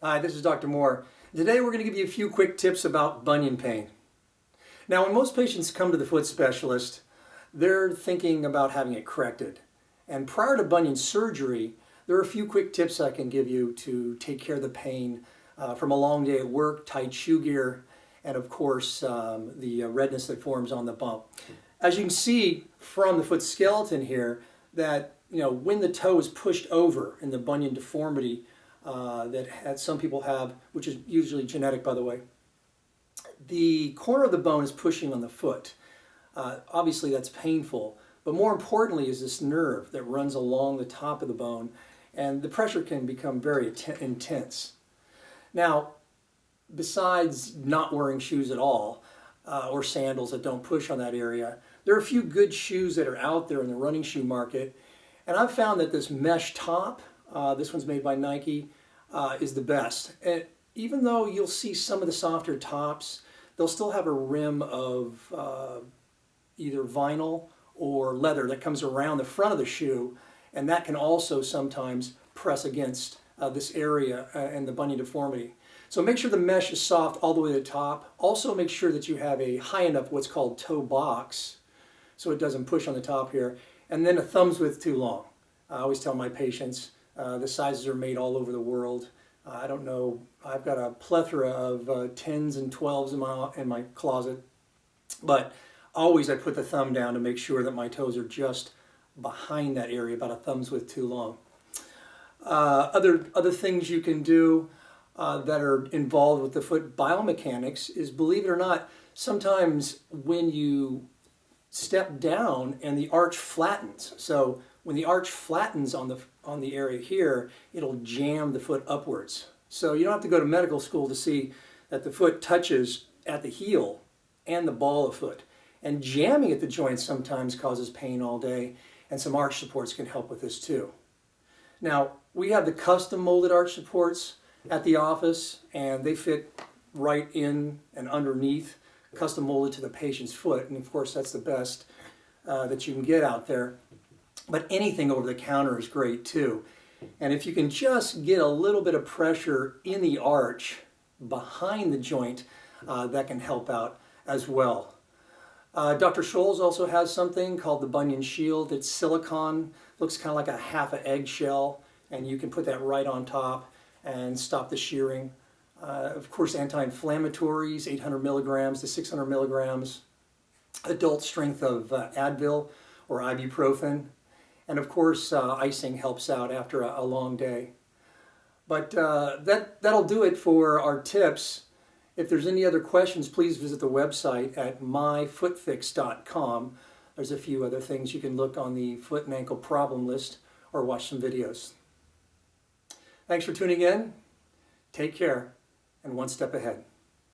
Hi, this is Dr. Moore. Today we're going to give you a few quick tips about bunion pain. Now, when most patients come to the foot specialist, they're thinking about having it corrected. And prior to bunion surgery, there are a few quick tips I can give you to take care of the pain from a long day at work, tight shoe gear, and of course the redness that forms on the bump. As you can see from the foot skeleton here, that when the toe is pushed over in the bunion deformity that some people have, which is usually genetic, by the way, the corner of the bone is pushing on the foot. Obviously that's painful, but more importantly is this nerve that runs along the top of the bone, and the pressure can become very intense. Now, besides not wearing shoes at all, or sandals that don't push on that area, there are a few good shoes that are out there in the running shoe market, and I've found that this mesh top, this one's made by Nike, is the best. And even though you'll see some of the softer tops, they'll still have a rim of either vinyl or leather that comes around the front of the shoe, and that can also sometimes press against this area and the bunion deformity. So make sure the mesh is soft all the way to the top. Also make sure that you have a high enough what's called toe box so it doesn't push on the top here, and then a thumb's width too long. I always tell my patients the sizes are made all over the world. I don't know, I've got a plethora of 10s and 12s in my closet, but always I put the thumb down to make sure that my toes are just behind that area, about a thumb's width too long. Other things you can do that are involved with the foot biomechanics is, believe it or not, sometimes when you step down and the arch flattens. So when the arch flattens on the area here, it'll jam the foot upwards. So you don't have to go to medical school to see that the foot touches at the heel and the ball of foot. And jamming at the joint sometimes causes pain all day, and some arch supports can help with this too. Now, we have the custom molded arch supports at the office, and they fit right in and underneath, custom molded to the patient's foot, and of course that's the best that you can get out there. But anything over the counter is great too. And if you can just get a little bit of pressure in the arch behind the joint, that can help out as well. Dr. Scholl's also has something called the Bunion Shield. It's silicone, looks kind of like a half an eggshell, and you can put that right on top and stop the shearing. Of course, anti-inflammatories, 800 milligrams to 600 milligrams, adult strength of Advil or ibuprofen, and of course icing helps out after a long day. But that'll do it for our tips. If there's any other questions, please visit the website at myfootfix.com. There's a few other things you can look on the foot and ankle problem list or watch some videos. Thanks for tuning in. Take care, and one step ahead.